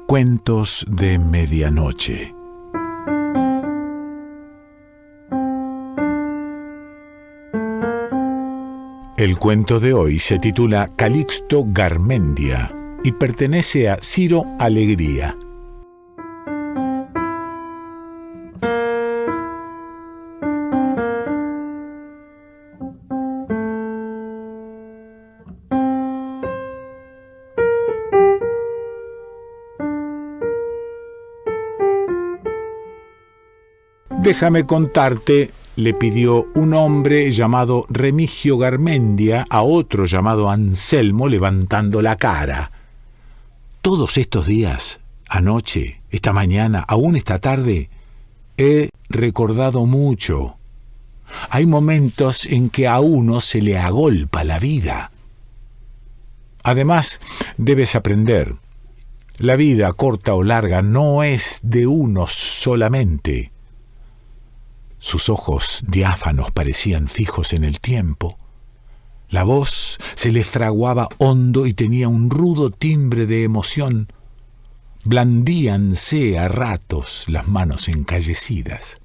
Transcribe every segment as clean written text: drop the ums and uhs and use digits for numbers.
Cuentos de Medianoche. El cuento de hoy se titula Calixto Garmendia y pertenece a Ciro Alegría. Déjame contarte, le pidió un hombre llamado Remigio Garmendia a otro llamado Anselmo levantando la cara. Todos estos días, anoche, esta mañana, aún esta tarde, he recordado mucho. Hay momentos en que a uno se le agolpa la vida. Además, debes aprender, la vida, corta o larga, no es de uno solamente. Sus ojos diáfanos parecían fijos en el tiempo. La voz se le fraguaba hondo y tenía un rudo timbre de emoción. Blandíanse a ratos las manos encallecidas.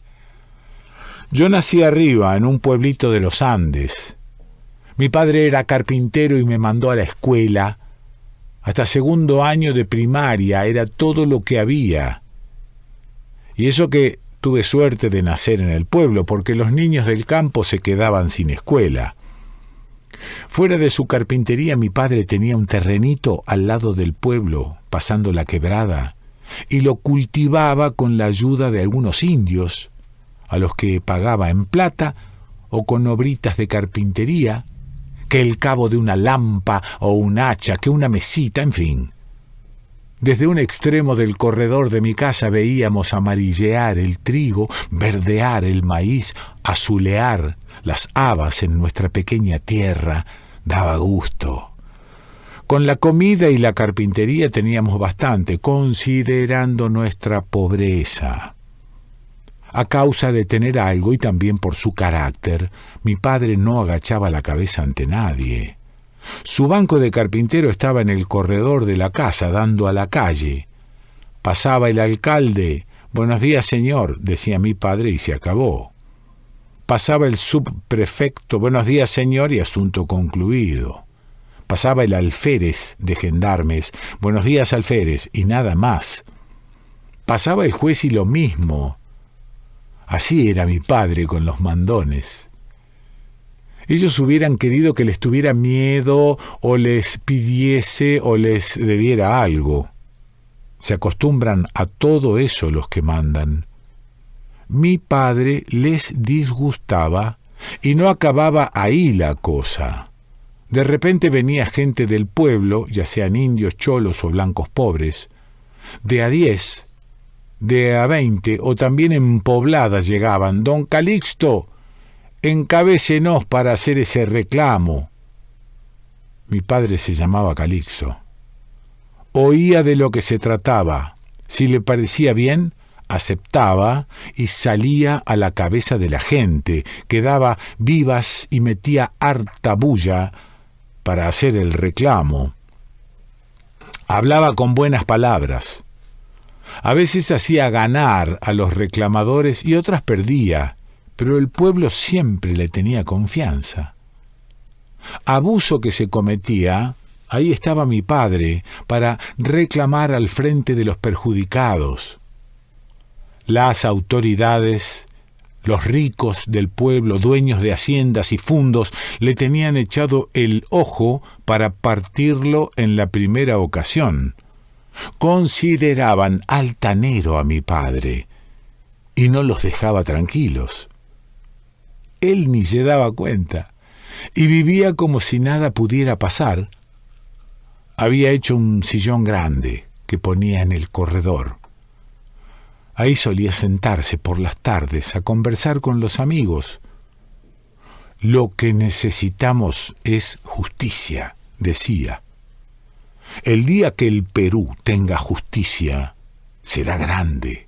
Yo nací arriba, en un pueblito de los Andes. Mi padre era carpintero y me mandó a la escuela. Hasta segundo año de primaria era todo lo que había. Y eso que tuve suerte de nacer en el pueblo, porque los niños del campo se quedaban sin escuela. Fuera de su carpintería, mi padre tenía un terrenito al lado del pueblo, pasando la quebrada, y lo cultivaba con la ayuda de algunos indios, a los que pagaba en plata o con obritas de carpintería, que el cabo de una lampa o un hacha, que una mesita, en fin. Desde un extremo del corredor de mi casa veíamos amarillear el trigo, verdear el maíz, azulear las habas en nuestra pequeña tierra. Daba gusto. Con la comida y la carpintería teníamos bastante, considerando nuestra pobreza. A causa de tener algo y también por su carácter, mi padre no agachaba la cabeza ante nadie. Su banco de carpintero estaba en el corredor de la casa, dando a la calle. Pasaba el alcalde. «Buenos días, señor», decía mi padre, y se acabó. Pasaba el subprefecto. «Buenos días, señor», y asunto concluido. Pasaba el alférez de gendarmes. «Buenos días, alférez», y nada más. Pasaba el juez y lo mismo. Así era mi padre con los mandones. Ellos hubieran querido que les tuviera miedo o les pidiese o les debiera algo. Se acostumbran a todo eso los que mandan. Mi padre les disgustaba y no acababa ahí la cosa. De repente venía gente del pueblo, ya sean indios, cholos o blancos pobres, de a 10, de a 20 o también en pobladas llegaban. «Don Calixto, encabécenos para hacer ese reclamo». Mi padre se llamaba Calixto. Oía de lo que se trataba. Si le parecía bien, aceptaba y salía a la cabeza de la gente, que daba vivas y metía harta bulla para hacer el reclamo. Hablaba con buenas palabras. A veces hacía ganar a los reclamadores y otras perdía, pero el pueblo siempre le tenía confianza. Abuso que se cometía, ahí estaba mi padre para reclamar al frente de los perjudicados. Las autoridades, los ricos del pueblo, dueños de haciendas y fundos, le tenían echado el ojo para partirlo en la primera ocasión. Consideraban altanero a mi padre y no los dejaba tranquilos. Él ni se daba cuenta y vivía como si nada pudiera pasar. Había hecho un sillón grande que ponía en el corredor. Ahí solía sentarse por las tardes a conversar con los amigos. «Lo que necesitamos es justicia», decía. «El día que el Perú tenga justicia, será grande».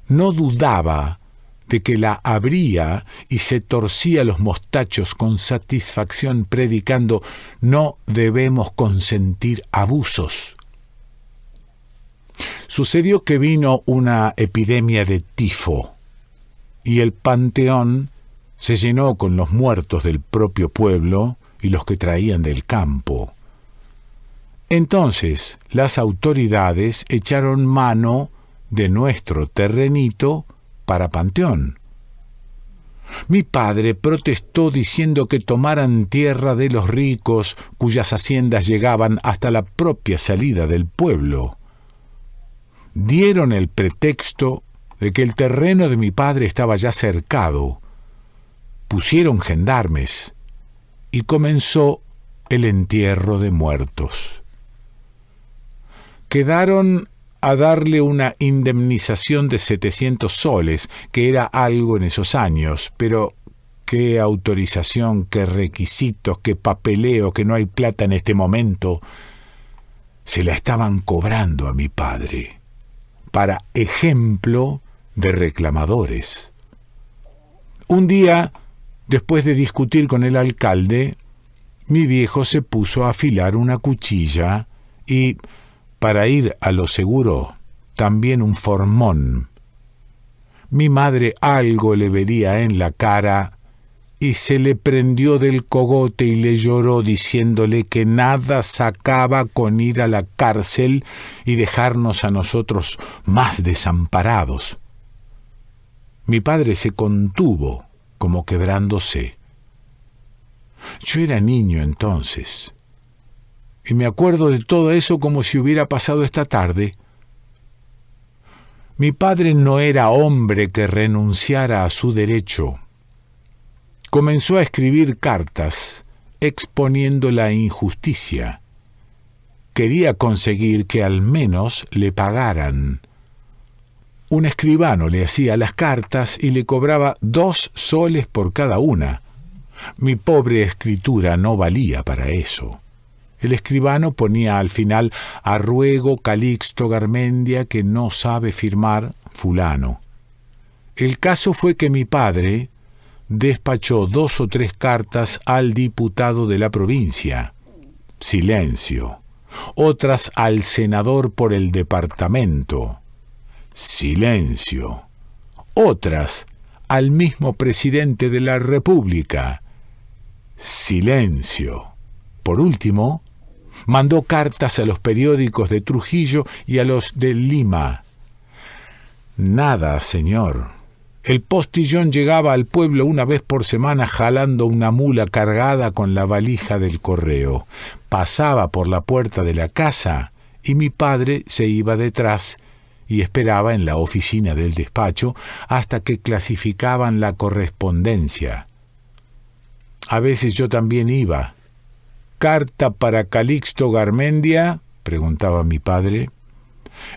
No dudaba de que la habría y se torcía los mostachos con satisfacción predicando: «No debemos consentir abusos». Sucedió que vino una epidemia de tifo y el panteón se llenó con los muertos del propio pueblo y los que traían del campo. Entonces las autoridades echaron mano de nuestro terrenito para panteón. Mi padre protestó diciendo que tomaran tierra de los ricos cuyas haciendas llegaban hasta la propia salida del pueblo. Dieron el pretexto de que el terreno de mi padre estaba ya cercado. Pusieron gendarmes y comenzó el entierro de muertos. Quedaron a darle una indemnización de 700 soles, que era algo en esos años, pero qué autorización, qué requisitos, qué papeleo, que no hay plata en este momento. Se la estaban cobrando a mi padre, para ejemplo de reclamadores. Un día, después de discutir con el alcalde, mi viejo se puso a afilar una cuchilla y, para ir a lo seguro, también un formón. Mi madre algo le vería en la cara y se le prendió del cogote y le lloró diciéndole que nada sacaba con ir a la cárcel y dejarnos a nosotros más desamparados. Mi padre se contuvo, como quebrándose. Yo era niño entonces, y me acuerdo de todo eso como si hubiera pasado esta tarde. Mi padre no era hombre que renunciara a su derecho. Comenzó a escribir cartas exponiendo la injusticia. Quería conseguir que al menos le pagaran. Un escribano le hacía las cartas y le cobraba 2 soles por cada una. Mi pobre escritura no valía para eso. El escribano ponía al final: a ruego Calixto Garmendia, que no sabe firmar, fulano. El caso fue que mi padre despachó 2 o 3 cartas al diputado de la provincia. Silencio. Otras al senador por el departamento. Silencio. Otras al mismo presidente de la República. Silencio. Por último, mandó cartas a los periódicos de Trujillo y a los de Lima. Nada, señor. El postillón llegaba al pueblo una vez por semana jalando una mula cargada con la valija del correo. Pasaba por la puerta de la casa y mi padre se iba detrás y esperaba en la oficina del despacho hasta que clasificaban la correspondencia. A veces yo también iba. ¿Carta para Calixto Garmendia?, preguntaba mi padre.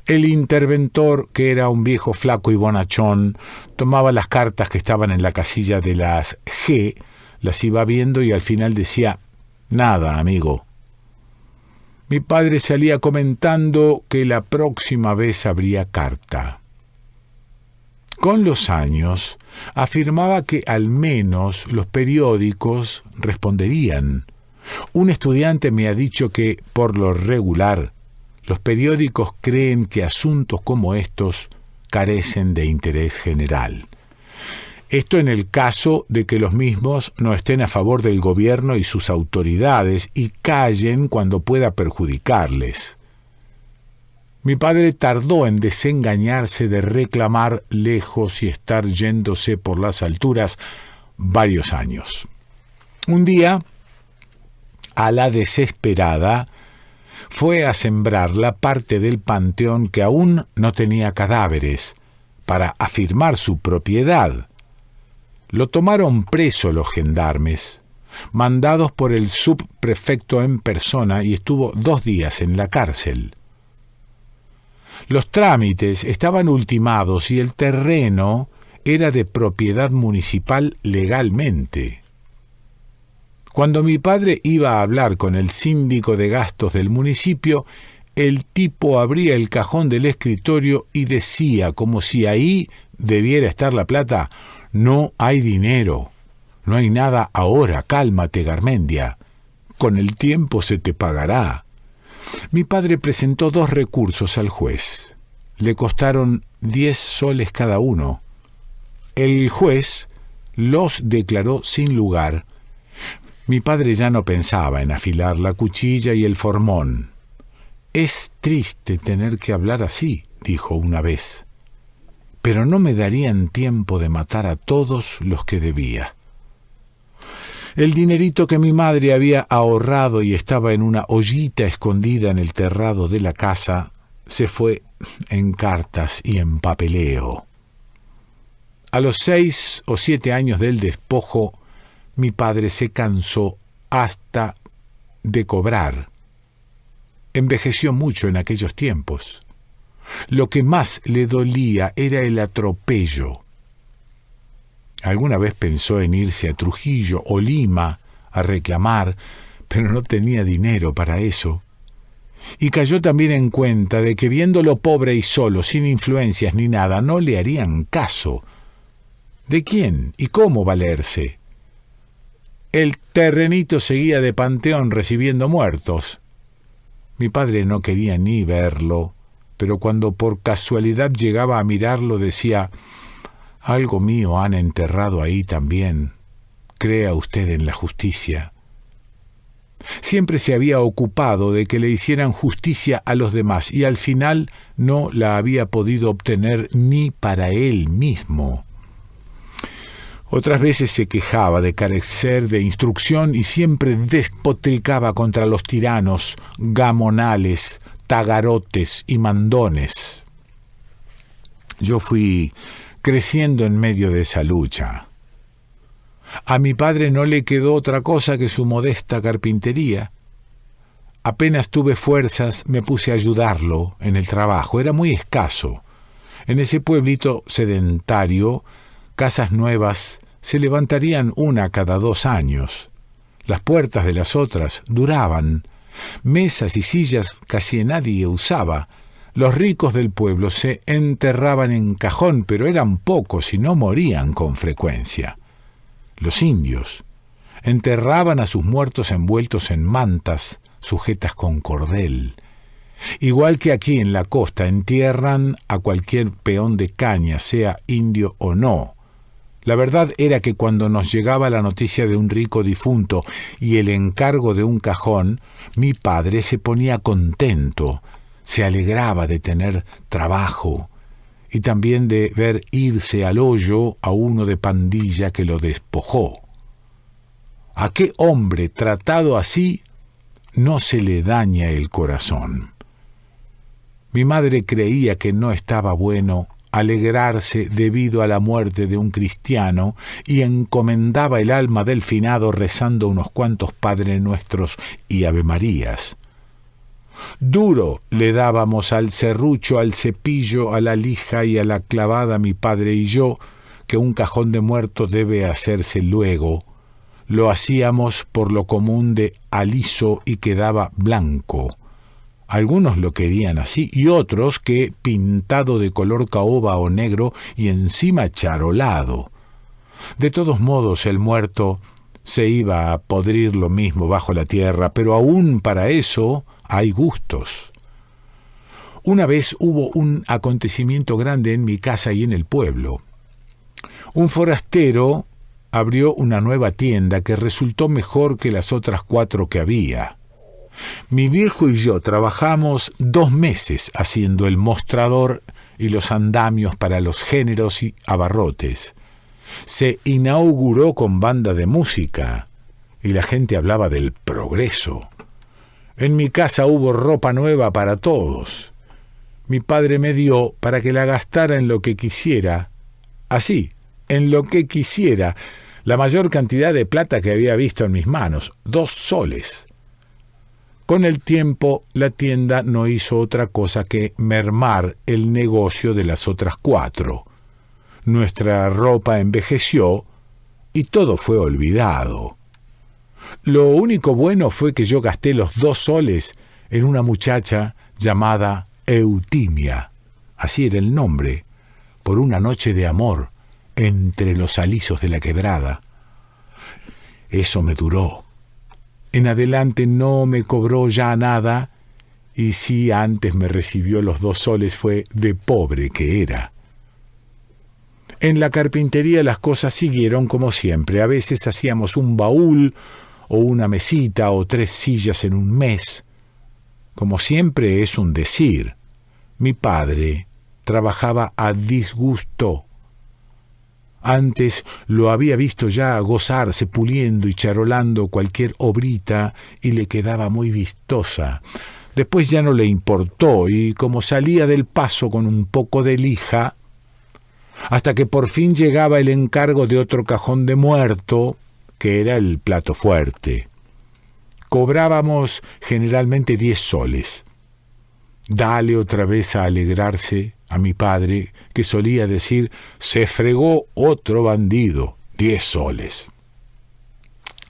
El interventor, que era un viejo flaco y bonachón, tomaba las cartas que estaban en la casilla de las G, las iba viendo y al final decía: nada, amigo. Mi padre salía comentando que la próxima vez habría carta. Con los años, afirmaba que al menos los periódicos responderían. Un estudiante me ha dicho que, por lo regular, los periódicos creen que asuntos como estos carecen de interés general. Esto en el caso de que los mismos no estén a favor del gobierno y sus autoridades y callen cuando pueda perjudicarles. Mi padre tardó en desengañarse de reclamar lejos y estar yéndose por las alturas varios años. Un día, a la desesperada, fue a sembrar la parte del panteón que aún no tenía cadáveres, para afirmar su propiedad. Lo tomaron preso los gendarmes, mandados por el subprefecto en persona, y estuvo 2 días en la cárcel. Los trámites estaban ultimados y el terreno era de propiedad municipal legalmente. Cuando mi padre iba a hablar con el síndico de gastos del municipio, el tipo abría el cajón del escritorio y decía, como si ahí debiera estar la plata: no hay dinero, no hay nada ahora, cálmate, Garmendia, con el tiempo se te pagará. Mi padre presentó 2 recursos al juez. Le costaron 10 soles cada uno. El juez los declaró sin lugar. Mi padre ya no pensaba en afilar la cuchilla y el formón. «Es triste tener que hablar así», dijo una vez, «pero no me darían tiempo de matar a todos los que debía». El dinerito que mi madre había ahorrado y estaba en una ollita escondida en el terrado de la casa se fue en cartas y en papeleo. A los 6 o 7 años del despojo, mi padre se cansó hasta de cobrar. Envejeció mucho en aquellos tiempos. Lo que más le dolía era el atropello. Alguna vez pensó en irse a Trujillo o Lima a reclamar, pero no tenía dinero para eso. Y cayó también en cuenta de que viéndolo pobre y solo, sin influencias ni nada, no le harían caso. ¿De quién y cómo valerse? El terrenito seguía de panteón recibiendo muertos. Mi padre no quería ni verlo, pero cuando por casualidad llegaba a mirarlo decía: «Algo mío han enterrado ahí también. Crea usted en la justicia». Siempre se había ocupado de que le hicieran justicia a los demás y al final no la había podido obtener ni para él mismo. Otras veces se quejaba de carecer de instrucción y siempre despotricaba contra los tiranos, gamonales, tagarotes y mandones. Yo fui creciendo en medio de esa lucha. A mi padre no le quedó otra cosa que su modesta carpintería. Apenas tuve fuerzas, me puse a ayudarlo en el trabajo. Era muy escaso. En ese pueblito sedentario, casas nuevas se levantarían una cada 2 años. Las puertas de las otras duraban. Mesas y sillas casi nadie usaba. Los ricos del pueblo se enterraban en cajón, pero eran pocos y no morían con frecuencia. Los indios enterraban a sus muertos envueltos en mantas sujetas con cordel. Igual que aquí en la costa entierran a cualquier peón de caña, sea indio o no. La verdad era que cuando nos llegaba la noticia de un rico difunto y el encargo de un cajón, mi padre se ponía contento, se alegraba de tener trabajo y también de ver irse al hoyo a uno de pandilla que lo despojó. ¿A qué hombre tratado así no se le daña el corazón? Mi madre creía que no estaba bueno alegrarse debido a la muerte de un cristiano y encomendaba el alma del finado rezando unos cuantos Padre Nuestros y Avemarías. Duro le dábamos al serrucho, al cepillo, a la lija y a la clavada mi padre y yo, que un cajón de muerto debe hacerse luego. Lo hacíamos por lo común de aliso y quedaba blanco. Algunos lo querían así y otros que pintado de color caoba o negro y encima charolado. De todos modos el muerto se iba a podrir lo mismo bajo la tierra, pero aún para eso hay gustos. Una vez hubo un acontecimiento grande en mi casa y en el pueblo. Un forastero abrió una nueva tienda que resultó mejor que las otras 4 que había. Mi viejo y yo trabajamos 2 meses haciendo el mostrador y los andamios para los géneros y abarrotes. Se inauguró con banda de música y la gente hablaba del progreso. En mi casa hubo ropa nueva para todos. Mi padre me dio para que la gastara en lo que quisiera. Así, en lo que quisiera. La mayor cantidad de plata que había visto en mis manos, 2 soles. Con el tiempo, la tienda no hizo otra cosa que mermar el negocio de las otras 4. Nuestra ropa envejeció y todo fue olvidado. Lo único bueno fue que yo gasté los 2 soles en una muchacha llamada Eutimia, así era el nombre, por una noche de amor entre los alisos de la quebrada. Eso me duró. En adelante no me cobró ya nada y si antes me recibió los 2 soles fue de pobre que era. En la carpintería las cosas siguieron como siempre. A veces hacíamos un baúl o una mesita o 3 sillas en un mes. Como siempre es un decir. Mi padre trabajaba a disgusto. Antes lo había visto ya gozarse puliendo y charolando cualquier obrita y le quedaba muy vistosa. Después ya no le importó y como salía del paso con un poco de lija, hasta que por fin llegaba el encargo de otro cajón de muerto, que era el plato fuerte. Cobrábamos generalmente 10 soles. Dale otra vez a alegrarse a mi padre, que solía decir, se fregó otro bandido, 10 soles.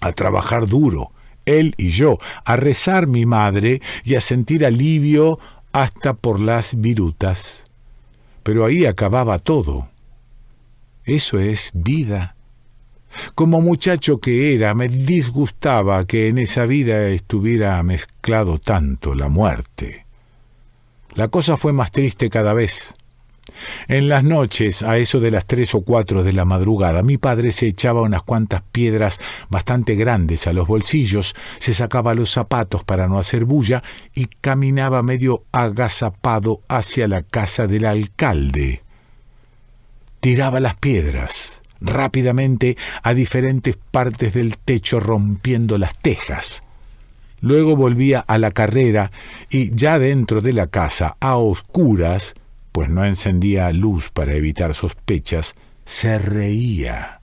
A trabajar duro, él y yo, a rezar mi madre y a sentir alivio hasta por las virutas. Pero ahí acababa todo. Eso es vida. Como muchacho que era, me disgustaba que en esa vida estuviera mezclado tanto la muerte. La cosa fue más triste cada vez. En las noches, a eso de las 3 o 4 de la madrugada, mi padre se echaba unas cuantas piedras bastante grandes a los bolsillos, se sacaba los zapatos para no hacer bulla y caminaba medio agazapado hacia la casa del alcalde. Tiraba las piedras rápidamente a diferentes partes del techo rompiendo las tejas. Luego volvía a la carrera y ya dentro de la casa, a oscuras, pues no encendía luz para evitar sospechas, se reía.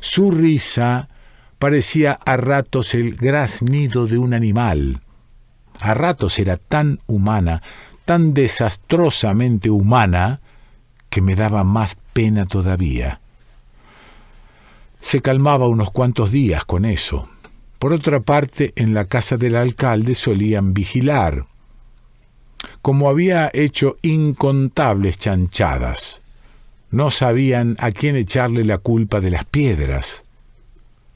Su risa parecía a ratos el graznido de un animal. A ratos era tan humana, tan desastrosamente humana, que me daba más pena todavía. Se calmaba unos cuantos días con eso. Por otra parte, en la casa del alcalde solían vigilar. Como había hecho incontables chanchadas, no sabían a quién echarle la culpa de las piedras.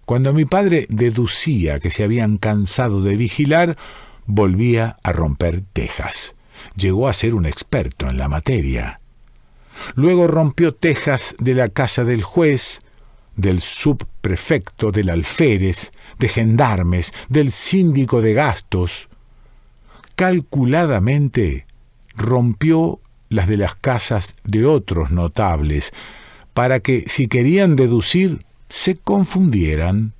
Cuando mi padre deducía que se habían cansado de vigilar, volvía a romper tejas. Llegó a ser un experto en la materia. Luego rompió tejas de la casa del juez, del subprefecto, del alférez, de gendarmes, del síndico de gastos. Calculadamente rompió las de las casas de otros notables, para que, si querían deducir, se confundieran.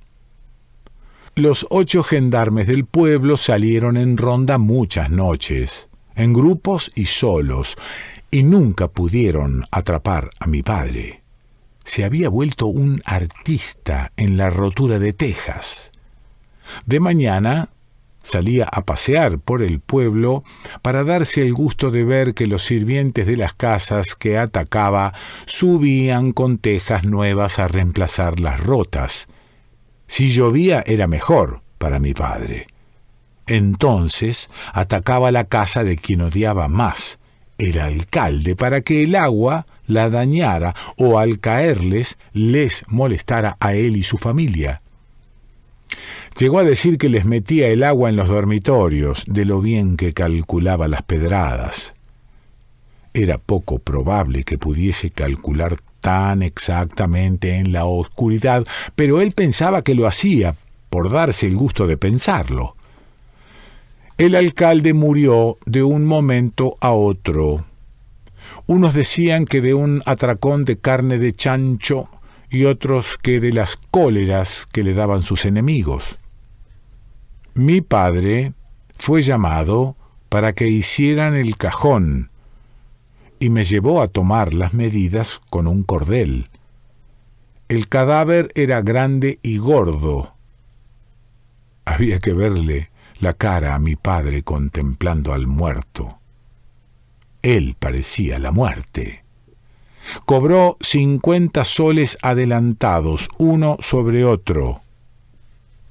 Los 8 gendarmes del pueblo salieron en ronda muchas noches, en grupos y solos, y nunca pudieron atrapar a mi padre. Se había vuelto un artista en la rotura de tejas. De mañana salía a pasear por el pueblo para darse el gusto de ver que los sirvientes de las casas que atacaba subían con tejas nuevas a reemplazar las rotas. Si llovía era mejor para mi padre. Entonces atacaba la casa de quien odiaba más, el alcalde, para que el agua la dañara o al caerles les molestara a él y su familia. Llegó a decir que les metía el agua en los dormitorios, de lo bien que calculaba las pedradas. Era poco probable que pudiese calcular tan exactamente en la oscuridad, pero él pensaba que lo hacía por darse el gusto de pensarlo. El alcalde murió de un momento a otro. Unos decían que de un atracón de carne de chancho y otros que de las cóleras que le daban sus enemigos. Mi padre fue llamado para que hicieran el cajón y me llevó a tomar las medidas con un cordel. El cadáver era grande y gordo. Había que verle la cara a mi padre contemplando al muerto. Él parecía la muerte. Cobró 50 soles adelantados, uno sobre otro.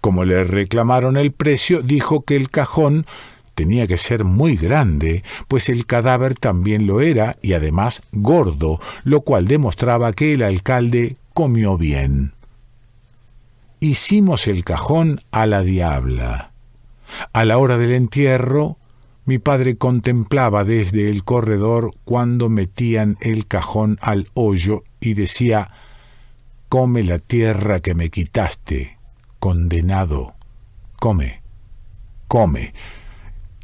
Como le reclamaron el precio, dijo que el cajón tenía que ser muy grande, pues el cadáver también lo era y además gordo, lo cual demostraba que el alcalde comió bien. Hicimos el cajón a la diabla. A la hora del entierro, Mi padre contemplaba desde el corredor cuando metían el cajón al hoyo y decía: «Come la tierra que me quitaste, condenado, come, come».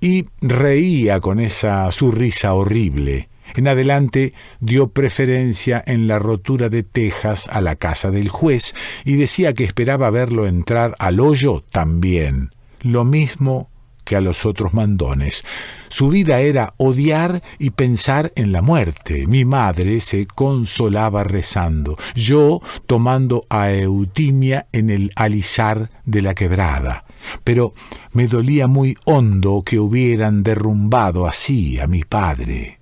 Y reía con esa su risa horrible. En adelante dio preferencia en la rotura de tejas a la casa del juez y decía que esperaba verlo entrar al hoyo también, lo mismo que a los otros mandones. Su vida era odiar y pensar en la muerte. Mi madre se consolaba rezando, yo tomando a Eutimia en el alisar de la quebrada. Pero me dolía muy hondo que hubieran derrumbado así a mi padre.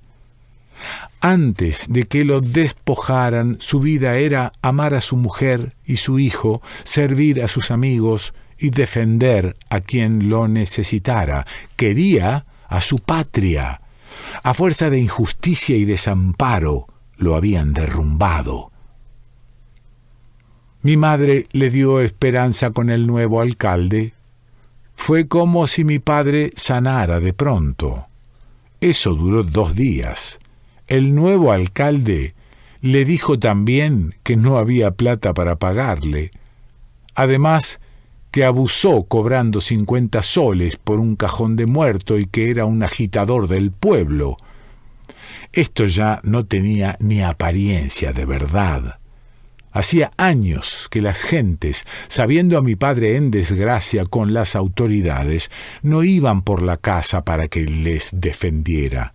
Antes de que lo despojaran, su vida era amar a su mujer y su hijo, servir a sus amigos y defender a quien lo necesitara. Quería a su patria. A fuerza de injusticia y desamparo, lo habían derrumbado. Mi madre le dio esperanza con el nuevo alcalde. Fue como si mi padre sanara de pronto. Eso duró 2 días. El nuevo alcalde le dijo también que no había plata para pagarle. Además, que abusó cobrando 50 soles por un cajón de muerto y que era un agitador del pueblo. Esto ya no tenía ni apariencia de verdad. Hacía años que las gentes, sabiendo a mi padre en desgracia con las autoridades, no iban por la casa para que les defendiera.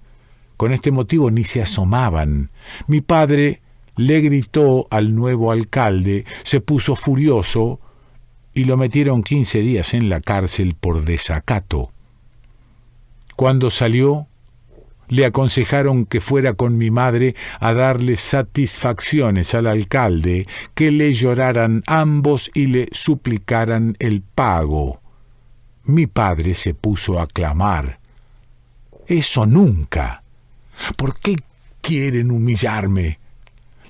Con este motivo ni se asomaban. Mi padre le gritó al nuevo alcalde, se puso furioso y lo metieron 15 días en la cárcel por desacato. Cuando salió, le aconsejaron que fuera con mi madre a darle satisfacciones al alcalde, que le lloraran ambos y le suplicaran el pago. Mi padre se puso a clamar: «¡Eso nunca! ¿Por qué quieren humillarme?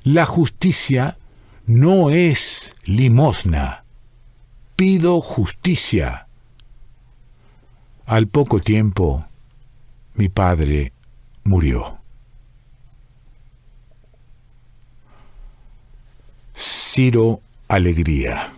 La justicia no es limosna. Pido justicia». Al poco tiempo, mi padre murió. Ciro Alegría.